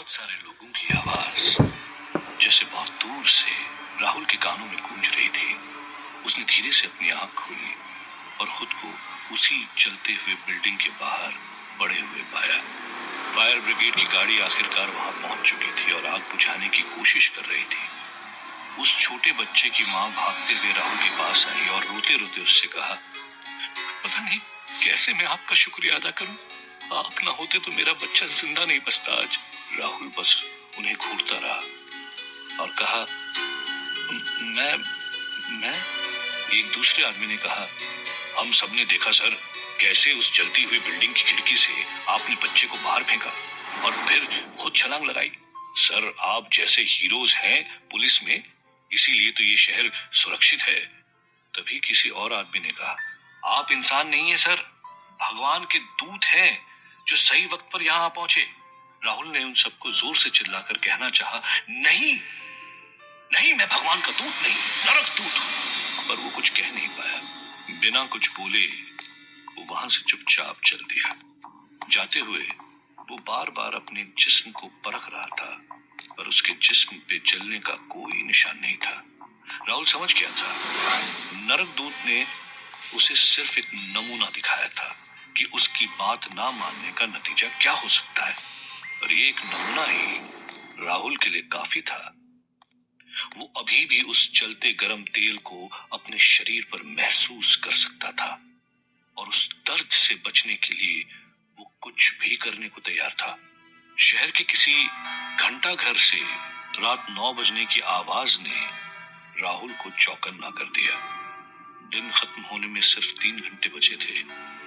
बहुत सारे लोगों की आवाज जैसे बहुत दूर से राहुल के कानों में गूंज रही थी। उसने धीरे से अपनी आंख खोली और खुद को उसी चलते हुए बिल्डिंग के बाहर पड़े हुए पाया। फायर ब्रिगेड की गाड़ी आखिरकार वहां पहुंच चुकी थी और आग बुझाने की कोशिश कर रही थी। उस छोटे बच्चे की मां भागते हुए राहुल के पास आई और रोते रोते उससे कहा, पता नहीं कैसे मैं आपका शुक्रिया अदा करूं। आप ना होते तो मेरा बच्चा जिंदा नहीं बचता आज। राहुल बस उन्हें घूरता रहा और कहा, मैं मैं एक दूसरे आदमी ने कहा, हम सबने देखा सर, कैसे उस जलती हुई बिल्डिंग की खिड़की से आपने बच्चे को बाहर फेंका और फिर खुद छलांग लगाई। सर, आप जैसे हीरोज हैं पुलिस में, इसीलिए तो ये शहर सुरक्षित है। तभी किसी और आदमी ने कहा, आप इंसान नहीं है सर, भगवान के दूत हैं जो सही वक्त पर यहाँ पहुंचे। राहुल ने उन सबको जोर से चिल्लाकर कहना चाहा, नहीं नहीं, मैं भगवान का दूत नहीं, नरक दूत हूं। पर वो कुछ कह नहीं पाया। बिना कुछ बोले वो वहां से चुपचाप चल दिया। जाते हुए वो बार बार अपने जिस्म को परख रहा था, पर उसके जिस्म पे जलने का कोई निशान नहीं था। राहुल समझ गया था, नरक दूत ने उसे सिर्फ एक नमूना दिखाया था कि उसकी बात ना मानने का नतीजा क्या हो सकता है। और एक नमूना ही राहुल के लिए काफी था। वो अभी भी उस चलते गरम तेल को अपने शरीर पर महसूस कर सकता था और उस दर्द से बचने के लिए वो कुछ भी करने को तैयार था। शहर के किसी घंटा घर से रात 9 बजने की आवाज ने राहुल को चौकन्ना कर दिया। दिन खत्म होने में सिर्फ 3 घंटे बचे थे।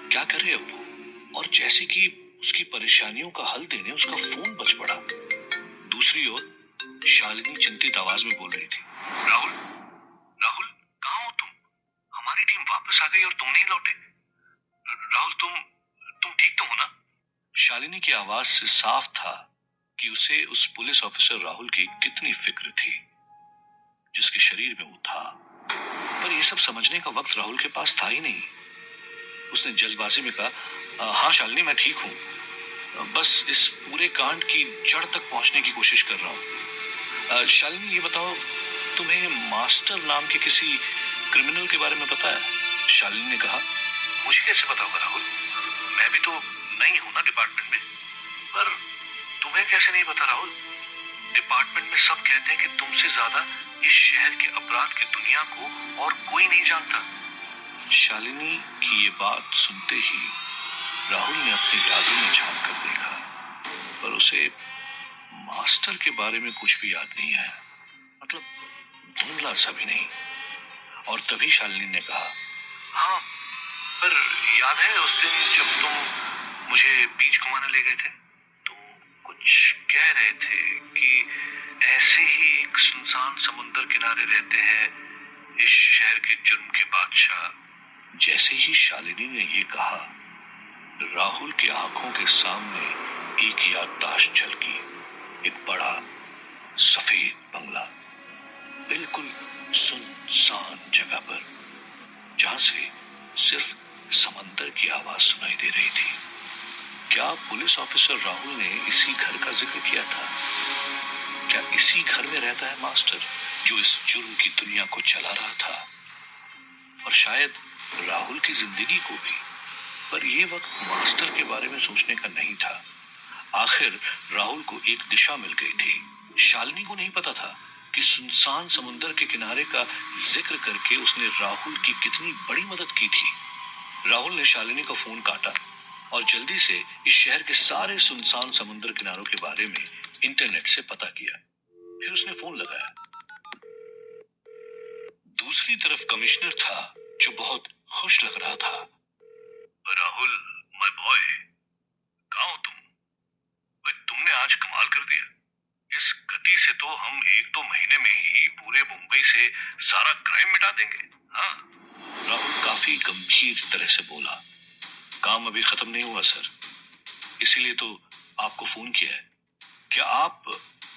क्या करे अब वो? और जैसे कि उसकी परेशानियों का हल देने उसका फोन बज पड़ा। दूसरी ओर शालिनी चिंतित आवाज में बोल रही थी, राहुल राहुल, कहाँ हो तुम? हमारी टीम वापस आ गई और तुम नहीं लौटे। राहुल, तुम ठीक तो हो ना? शालिनी की आवाज से साफ था कि उसे उस पुलिस ऑफिसर राहुल की कितनी फिक्र थी जिसके शरीर में वो था। पर यह सब समझने का वक्त राहुल के पास था ही नहीं। उसने जल्दबाजी में कहा, हाँ शालिनी, मैं ठीक हूँ, बस इस पूरे कांड की जड़ तक पहुंचने की कोशिश कर रहा हूँ। शालिनी, ये बताओ, तुम्हें मास्टर नाम के किसी क्रिमिनल के बारे में पता है? शालिनी ने कहा, मुझे कैसे पता होगा राहुल, मैं भी तो नई हूं ना डिपार्टमेंट में। पर तुम्हें कैसे नहीं पता राहुल? डिपार्टमेंट में सब कहते हैं कि तुमसे ज्यादा इस शहर के अपराध की दुनिया को और कोई नहीं जानता। शालिनी की ये बात सुनते ही राहुल ने अपनी यादों में झांक कर देखा, पर उसे मास्टर के बारे में कुछ भी याद नहीं आया, मतलब धुंधला सा भी नहीं। और तभी शालिनी ने कहा, हाँ, पर याद है उस दिन जब तुम मुझे बीच घुमाने ले गए थे, तो कुछ कह रहे थे कि ऐसे ही एक सुनसान समुंदर किनारे रहते हैं इस शहर के जुर्म के बादशाह। जैसे ही शालिनी ने ये कहा, राहुल की आंखों के सामने एक याददाश्त झलकी। एक बड़ा सफेद बंगला, बिल्कुल सुनसान जगह पर, जहां से सिर्फ समंदर की आवाज सुनाई दे रही थी। क्या पुलिस ऑफिसर राहुल ने इसी घर का जिक्र किया था? क्या इसी घर में रहता है मास्टर जो इस जुर्म की दुनिया को चला रहा था? और शायद राहुल की जिंदगी को भी। पर यह वक्त मास्टर के बारे में सोचने का नहीं था। आखिर राहुल को एक दिशा मिल गई थी। शालिनी को नहीं पता था कि सुनसान समुंदर के किनारे का जिक्र करके उसने राहुल की कितनी बड़ी मदद की थी। राहुल ने शालिनी का फोन काटा और जल्दी से इस शहर के सारे सुनसान समुंदर किनारों के बारे में इंटरनेट से पता किया। फिर उसने फोन लगाया। दूसरी तरफ कमिश्नर था, जो बहुत खुश लग रहा था। राहुल, माय बॉय, कहाँ हो तुम? भाई, तुमने आज कमाल कर दिया। इस गति से तो हम 1-2 महीने में ही पूरे मुंबई से सारा क्राइम मिटा देंगे। हाँ, राहुल काफी गंभीर तरह से बोला, काम अभी खत्म नहीं हुआ सर, इसीलिए तो आपको फोन किया है। क्या आप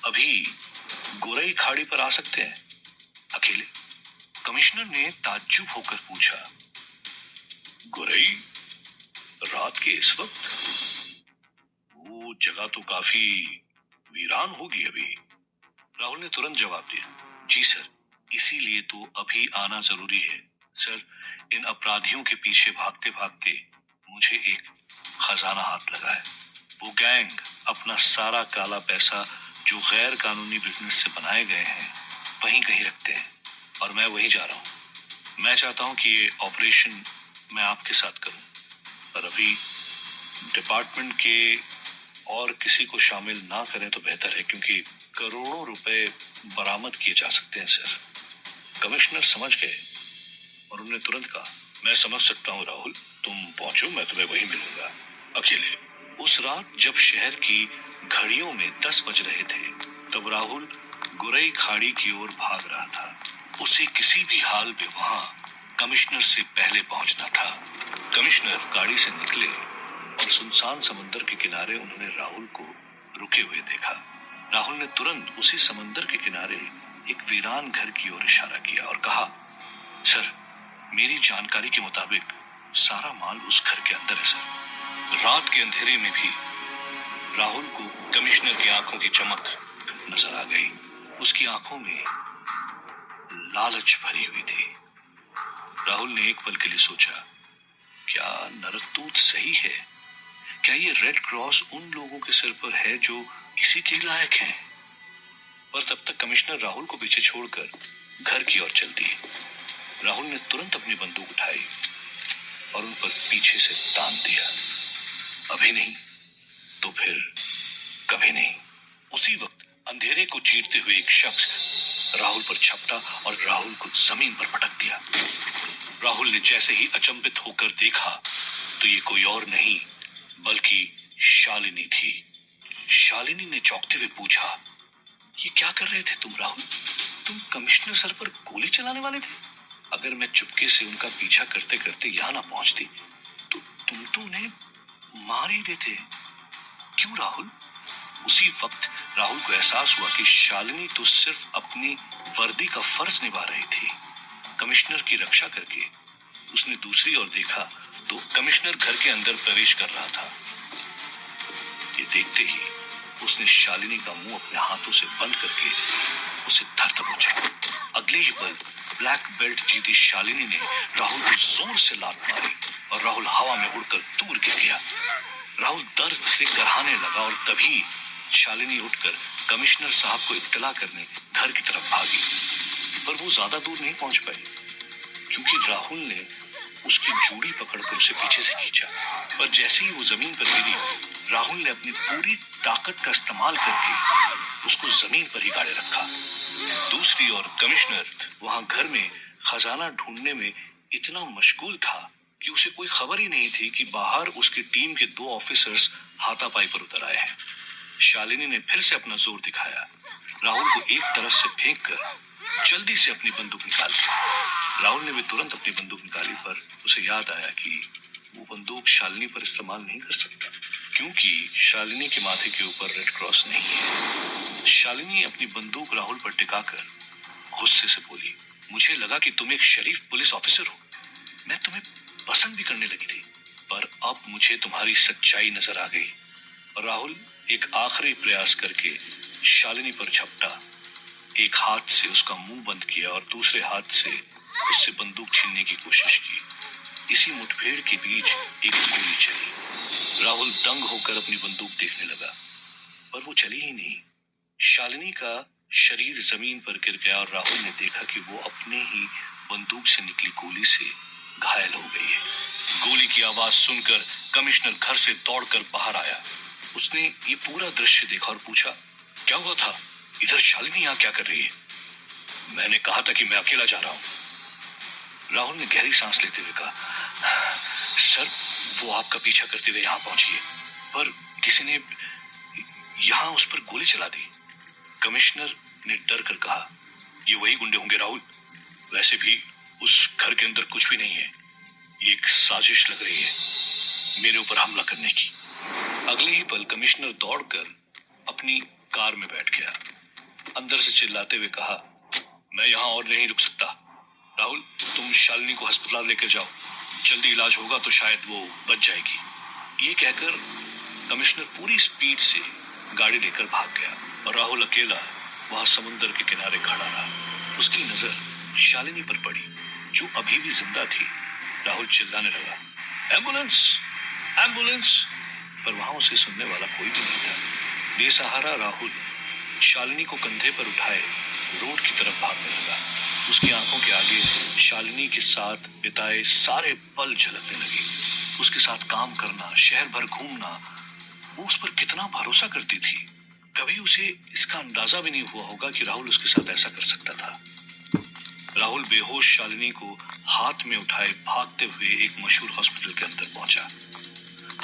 अभी गोरई खाड़ी पर आ सकते हैं अकेले? कमिश्नर ने ताज्जुब होकर पूछा, गोरई, रात के इस वक्त? वो जगह तो काफी वीरान होगी अभी। राहुल ने तुरंत जवाब दिया, जी सर, इसीलिए तो अभी आना जरूरी है। सर, इन अपराधियों के पीछे भागते भागते मुझे एक खजाना हाथ लगा है। वो गैंग अपना सारा काला पैसा जो गैर कानूनी बिजनेस से बनाए गए हैं वहीं कहीं रखते हैं, और मैं वहीं जा रहा हूँ। मैं चाहता हूँ कि ये ऑपरेशन मैं आपके साथ करूँ, पर अभी डिपार्टमेंट के और किसी को शामिल ना करें तो बेहतर है, क्योंकि करोड़ों रुपए बरामद किए जा सकते हैं सर। कमिश्नर समझ गए और उन्होंने तुरंत कहा, मैं समझ सकता हूँ राहुल, तुम पहुंचो, मैं तुम्हें वहीं मिलूंगा अकेले। उस रात जब शहर की घड़ियों में 10 बज रहे थे, तब राहुल गुरई खाड़ी की ओर भाग रहा था। उसे किसी भी हाल में वहां कमिश्नर से पहले पहुंचना था। कमिश्नर गाड़ी से निकले और सुनसान समंदर के किनारे उन्होंने राहुल को रुके हुए देखा। राहुल ने तुरंत उसी समंदर के किनारे एक वीरान घर की ओर इशारा किया और कहा, सर, मेरी जानकारी के मुताबिक सारा माल उस घर के अंदर है सर। रात के अंधेरे में भी राहुल को कमिश्नर की आंखों की चमक नजर आ गई। उसकी आंखों में लालच भरी हुई थी। राहुल ने एक पल के लिए सोचा, क्या नरकतूत सही है? क्या ये रेड क्रॉस उन लोगों के सिर पर है जो इसी के लायक हैं? पर तब तक कमिश्नर राहुल को पीछे छोड़कर घर की ओर चल दिए। राहुल ने तुरंत अपनी बंदूक उठाई और उन पर पीछे से तान दिया। अभी नहीं तो फिर कभी नहीं। उसी वक्त अंधेरे को चीरते हुए एक शख्स राहुल पर झपटा और राहुल को जमीन पर पटक दिया। राहुल ने जैसे ही अचंभित होकर देखा तो ये कोई और नहीं बल्कि शालिनी थी। शालिनी ने चौंकते हुए पूछा, ये क्या कर रहे थे तुम राहुल? तुम कमिश्नर सर पर गोली चलाने वाले थे? अगर मैं चुपके से उनका पीछा करते करते यहाँ ना पहुंचती तो तुम तो उन्हें मार ही देते। क्यों राहुल? उसी वक्त राहुल को एहसास हुआ कि शालिनी तो सिर्फ अपनी वर्दी का फर्ज निभा रही थी। कमिश्नर की रक्षा करके उसने दूसरी ओर देखा तो कमिश्नर घर के अंदर प्रवेश कर रहा था। ये देखते ही उसने शालिनी का मुंह अपने हाथों से बंद करके उसे धर दबोचा। अगले ही पल ब्लैक बेल्ट जीती शालिनी ने राहुल को जोर से लात मारी और राहुल हवा में उड़कर दूर गिर गया। राहुल दर्द से कराहने लगा और तभी शालिनी उठकर कमिश्नर साहब को इत्तला करने घर की तरफ भागी, पर वो ज्यादा दूर नहीं पहुंच पाई क्योंकि राहुल ने उसकी जूड़ी पकड़कर उसे पीछे से खींचा। पर जैसे ही वो जमीन पर गिरी, राहुल ने अपनी पूरी ताकत का इस्तेमाल करके उसको जमीन पर ही गाड़े रखा। दूसरी ओर कमिश्नर वहां घर में खजाना ढूंढने में इतना मशगूल था कि उसे कोई खबर ही नहीं थी कि बाहर उसकी टीम के 2 ऑफिसर्स हाथापाई पर उतर आए हैं। शालिनी ने फिर से अपना जोर दिखाया। राहुल को एक तरफ से फेंक कर जल्दी से अपनी बंदूक निकाल ली। राहुल ने भी तुरंत अपनी बंदूक निकाली, पर उसे याद आया कि वो बंदूक शालिनी पर इस्तेमाल नहीं कर सकता क्योंकि शालिनी के माथे के ऊपर रेड क्रॉस नहीं है। शालिनी अपनी बंदूक राहुल पर टिकाकर गुस्से से बोली, मुझे लगा कि तुम एक शरीफ पुलिस ऑफिसर हो। मैं तुम्हें पसंद भी करने लगी थी, पर अब मुझे तुम्हारी सच्चाई नजर आ गई। राहुल एक आखिरी प्रयास करके शालिनी पर झपटा। एक हाथ से उसका मुंह बंद किया और दूसरे हाथ से उससे बंदूक छीनने की कोशिश की। इसी मुठभेड़ के बीच एक गोली चली। राहुल दंग होकर अपनी बंदूक देखने लगा, पर वो चली ही नहीं। शालिनी का शरीर जमीन पर गिर गया और राहुल ने देखा कि वो अपने ही बंदूक से निकली गोली से घायल हो गई है। गोली की आवाज सुनकर कमिश्नर घर से दौड़कर बाहर आया। उसने ये पूरा दृश्य देखा और पूछा, क्या हुआ था? इधर शालिनी यहाँ क्या कर रही है? मैंने कहा था कि मैं अकेला जा रहा हूँ। राहुल ने गहरी सांस लेते हुए कहा, सर, वो आपका पीछा करते हुए यहाँ पहुंची है, पर किसी ने यहाँ उस पर गोली चला दी। कमिश्नर ने डर कर कहा, ये वही गुंडे होंगे राहुल। वैसे भी उस घर के अंदर कुछ भी नहीं है। ये एक साजिश लग रही है मेरे ऊपर हमला करने की। अगले ही पल कमिश्नर दौड़कर अपनी कार में बैठ गया। अंदर से चिल्लाते हुए कहा, मैं यहाँ और नहीं रुक सकता। राहुल, तुम शालिनी को अस्पताल लेकर जाओ। जल्दी इलाज होगा तो शायद वो बच जाएगी। ये कहकर कमिश्नर पूरी स्पीड से गाड़ी लेकर भाग गया और राहुल अकेला वहां समुद्र के किनारे खड़ा रहा। उसकी नजर शालिनी पर पड़ी, जो अभी भी जिंदा थी। राहुल चिल्लाने लगा, एम्बुलेंस, एम्बुलेंस, पर वहां उसे सुनने वाला कोई भी नहीं था। बेसहारा राहुल शालिनी को कंधे पर उठाए रोड की तरफ भागने लगा। उसकी आंखों के आगे शालिनी के साथ बिताए सारे पल झलकने लगे। उसके साथ काम करना, शहर भर घूमना, वो उस पर कितना भरोसा करती थी। कभी उसे इसका अंदाजा भी नहीं हुआ होगा कि राहुल उसके साथ ऐसा कर सकता था। राहुल बेहोश शालिनी को हाथ में उठाए भागते हुए एक मशहूर हॉस्पिटल के अंदर पहुंचा।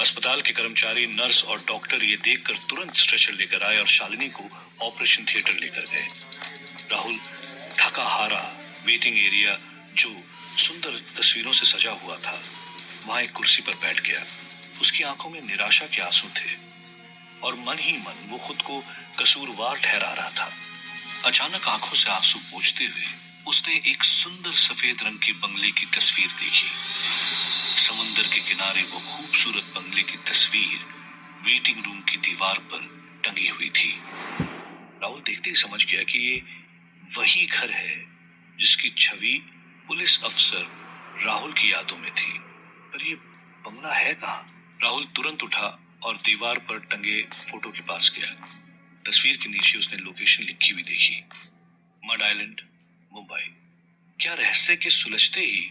अस्पताल के कर्मचारी, नर्स और डॉक्टर ये देखकर तुरंत स्ट्रेचर लेकर आए और शालिनी को ऑपरेशन थिएटर लेकर गए। राहुल थका हारा वेटिंग एरिया, जो सुंदर तस्वीरों से सजा हुआ था, वहां एक कुर्सी पर बैठ गया। उसकी आंखों में निराशा के आंसू थे और मन ही मन वो खुद को कसूरवार ठहरा रहा था। अचानक आंखों से आंसू पोंछते हुए उसने एक सुंदर सफेद रंग के बंगले की तस्वीर देखी। समुद्र के किनारे वो खूबसूरत बंगले की तस्वीर वेटिंग रूम की दीवार पर टंगी हुई थी। राहुल देखते ही समझ गया कि ये वही घर है जिसकी छवि पुलिस अफसर राहुल की यादों में थी। पर ये बंगला है कहाँ? राहुल तुरंत उठा और दीवार पर टंगे फोटो के पास गया। तस्वीर के नीचे उसने लोकेशन लिखी हुई देखी, मड आइलैंड, मुंबई। क्या रहस्य के सुलझते ही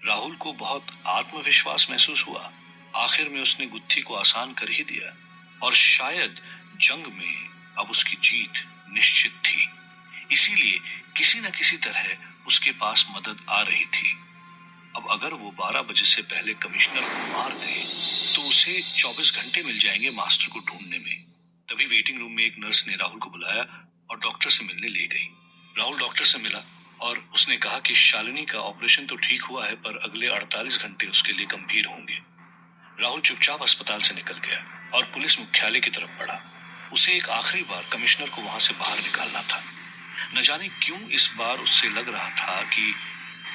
राहुल को बहुत आत्मविश्वास महसूस हुआ। आखिर में उसने गुत्थी को आसान कर ही दिया और शायद जंग में अब उसकी जीत निश्चित थी। इसीलिए किसी न किसी तरह उसके पास मदद आ रही थी। अब अगर वो 12 बजे से पहले कमिश्नर को मार दे तो उसे 24 घंटे मिल जाएंगे मास्टर को ढूंढने में। तभी वेटिंग रूम में एक नर्स ने राहुल को बुलाया और डॉक्टर से मिलने ले गई। राहुल डॉक्टर से मिला और उसने कहा कि शालिनी का ऑपरेशन तो ठीक हुआ है, पर अगले 48 घंटे उसके लिए गंभीर होंगे। राहुल चुपचाप अस्पताल से निकल गया और पुलिस मुख्यालय की तरफ बढ़ा। उसे एक आखिरी बार कमिश्नर को वहां से बाहर निकालना था। न जाने क्यों इस बार उससे लग रहा था कि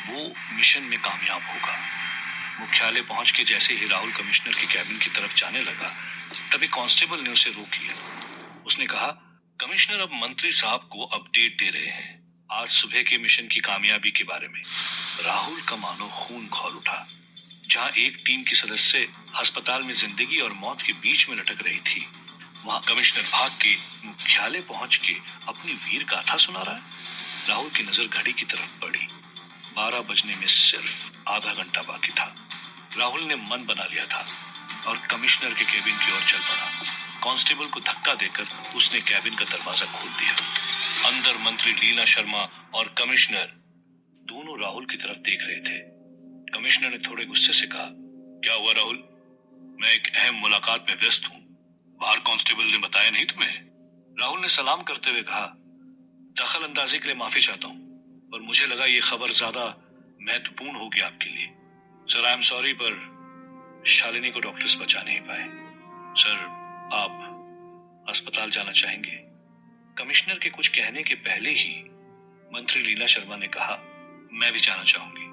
वो मिशन में कामयाब होगा। मुख्यालय पहुंच के जैसे ही राहुल कमिश्नर के कैबिन की तरफ जाने लगा, तभी कांस्टेबल ने उसे रोक लिया। उसने कहा, कमिश्नर अब मंत्री साहब को अपडेट दे रहे हैं आज सुबह के मिशन की कामयाबी के बारे में। राहुल का मानो खून खौल उठा। जहां एक टीम की सदस्य अस्पताल में जिंदगी और मौत के बीच में लटक रही थी, वहां कमिश्नर भाग के मुख्यालय पहुंच के अपनी वीर गाथा सुना रहा है। राहुल की नजर घड़ी की तरफ पड़ी। 12 बजने में सिर्फ आधा घंटा बाकी था। राहुल ने मन बना लिया था और कमिश्नर के केबिन की ओर चल पड़ा। कांस्टेबल को धक्का देकर उसने केबिन का दरवाजा खोल दिया। अंदर मंत्री लीला शर्मा और कमिश्नर दोनों राहुल की तरफ देख रहे थे। कमिश्नर ने थोड़े गुस्से से कहा, क्या हुआ राहुल? मैं एक अहम मुलाकात में व्यस्त हूँ। बाहर कांस्टेबल ने बताया नहीं तुम्हें? राहुल ने सलाम करते हुए कहा, दखल अंदाजी के लिए माफी चाहता हूँ, पर मुझे लगा ये खबर ज्यादा महत्वपूर्ण होगी आपके लिए। सर, आई एम सॉरी, पर शालिनी को डॉक्टर्स बचा नहीं पाए। सर, आप अस्पताल जाना चाहेंगे? कमिश्नर के कुछ कहने के पहले ही मंत्री लीला शर्मा ने कहा, मैं भी जाना चाहूंगी।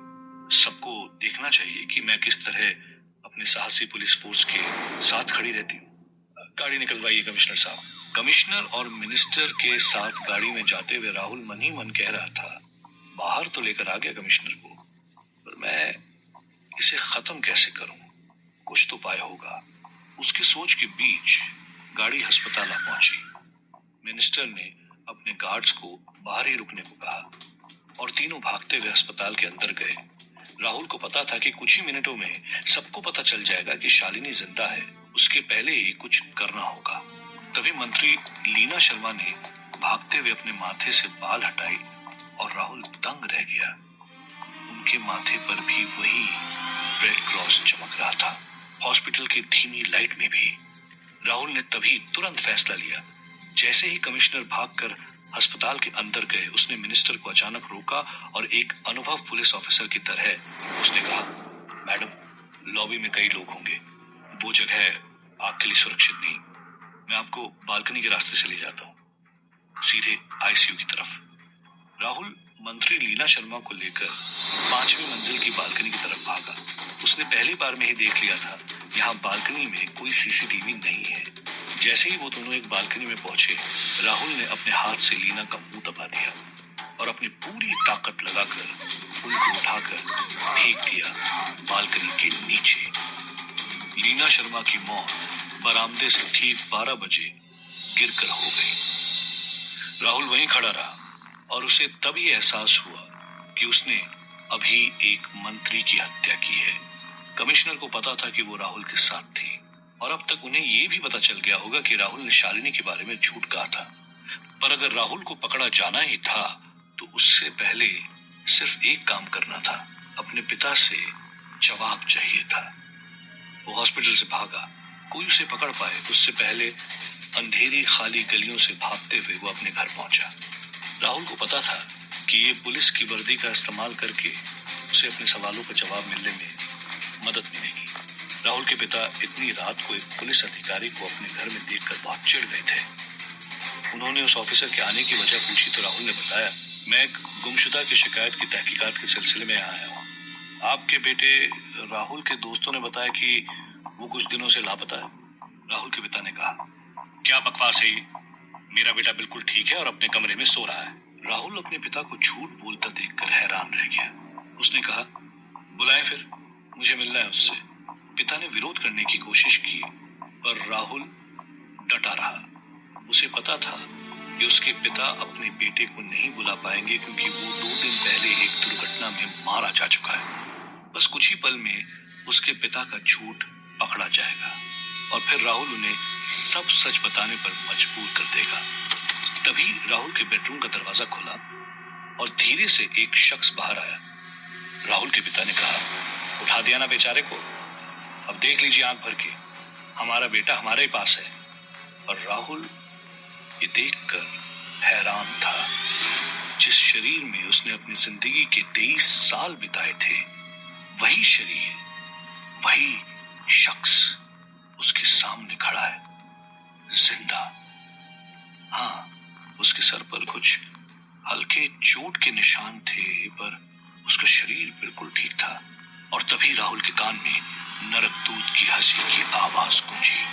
सबको देखना चाहिए कि मैं किस तरह अपने साहसी पुलिस फोर्स के साथ खड़ी रहती हूँ। गाड़ी निकलवाइए कमिश्नर साहब। कमिश्नर और मिनिस्टर के साथ गाड़ी में जाते हुए राहुल मन ही मन कह रहा था, बाहर तो लेकर आ गया कमिश्नर को, पर मैं इसे खत्म कैसे करूं? कुछ तो उपाय होगा। उसकी सोच के बीच गाड़ी अस्पताल आ पहुंची। मिनिस्टर ने अपने गार्ड्स को बाहर ही रुकने को कहा और तीनों भागते हुए अस्पताल के अंदर गए। राहुल को पता था कि कुछ ही मिनटों में सबको पता चल जाएगा कि शालिनी जिंदा है। उसके पहले ही कुछ करना होगा। तभी मंत्री लीना शर्मा ने भागते हुए अपने माथे से बाल हटाई और राहुल दंग रह गया। उनके माथे पर भी वही रेड क्रॉस चमक रहा था, हॉस्पिटल की धीमी लाइट में भी। राहुल ने तभी तुरंत फैसला लिया। जैसे ही कमिश्नर भागकर अस्पताल के अंदर गए, उसने मिनिस्टर को अचानक रोका और एक अनुभव पुलिस ऑफिसर की तरह उसने कहा, मैडम, लॉबी में कई लोग होंगे, वो जगह आपके लिए सुरक्षित नहीं। मैं आपको बालकनी के रास्ते से ले जाता हूँ, सीधे आईसीयू की तरफ। राहुल मंत्री लीना शर्मा को लेकर 5वीं मंजिल की बालकनी की तरफ भागा। उसने पहली बार में ही देख लिया था, यहाँ बालकनी में कोई सीसीटीवी नहीं है। जैसे ही वो दोनों एक बालकनी में पहुंचे, राहुल ने अपने हाथ से लीना का मुंह दबा दिया और अपनी पूरी ताकत लगाकर उनको उठाकर फेंक दिया बालकनी के नीचे। लीना शर्मा की मौत बरामदे से ठीक 12 बजे गिरकर हो गई। राहुल वहीं खड़ा रहा और उसे तभी एहसास हुआ कि उसने अभी एक मंत्री की हत्या की है। कमिश्नर को पता था कि वो राहुल के साथ थी और अब तक उन्हें ये भी पता चल गया होगा कि राहुल ने शालिनी के बारे में झूठ कहा था। पर अगर राहुल को पकड़ा जाना ही था तो उससे पहले सिर्फ एक काम करना था, अपने पिता से जवाब चाहिए था। वो हॉस्पिटल से भागा, कोई उसे पकड़ पाए उससे पहले अंधेरी खाली गलियों से भागते हुए वो अपने घर पहुंचा। राहुल को पता था कि ये पुलिस की वर्दी का इस्तेमाल करके उसे अपने सवालों का जवाब मिलने में मदद मिलेगी। राहुल के पिता इतनी रात को एक पुलिस अधिकारी को अपने घर में देखकर बहुत चिढ़ गए थे। उन्होंने उस ऑफिसर के आने की वजह पूछी तो राहुल ने बताया, मैं एक गुमशुदा की शिकायत की तहकीकात के सिलसिले में आया हूँ। आपके बेटे राहुल के दोस्तों ने बताया कि वो कुछ दिनों से लापता है। राहुल के पिता ने कहा, क्या बकवास है ये? मेरा बेटा बिल्कुल ठीक है और अपने कमरे में सो रहा है। राहुल अपने पिता को झूठ बोलता देखकर हैरान रह गया। उसने कहा, बुलाएं फिर, मुझे मिलना है उससे। पिता ने विरोध करने की कोशिश की पर राहुल डटा रहा। उसे पता था कि उसके पिता अपने बेटे को नहीं बुला पाएंगे क्योंकि वो 2 दिन पहले एक दुर्घटना में मारा जा चुका है। बस कुछ ही पल में उसके पिता का झूठ पकड़ा जाएगा और फिर राहुल उन्हें सब सच बताने पर मजबूर कर देगा। तभी राहुल के बेडरूम का दरवाजा खुला और धीरे से एक शख्स बाहर आया। राहुल के पिता ने कहा, उठा दिया ना बेचारे को, अब देख लीजिए आंख भर के, हमारा बेटा हमारे ही पास है। और राहुल ये देखकर हैरान था, जिस शरीर में उसने अपनी जिंदगी के 23 साल बिताए थे, वही शरीर, वही शख्स उसके सामने खड़ा है, जिंदा। हाँ, उसके सर पर कुछ हल्के चोट के निशान थे पर उसका शरीर बिल्कुल ठीक था। और तभी राहुल के कान में नरक दूत की हंसी की आवाज गूंजी।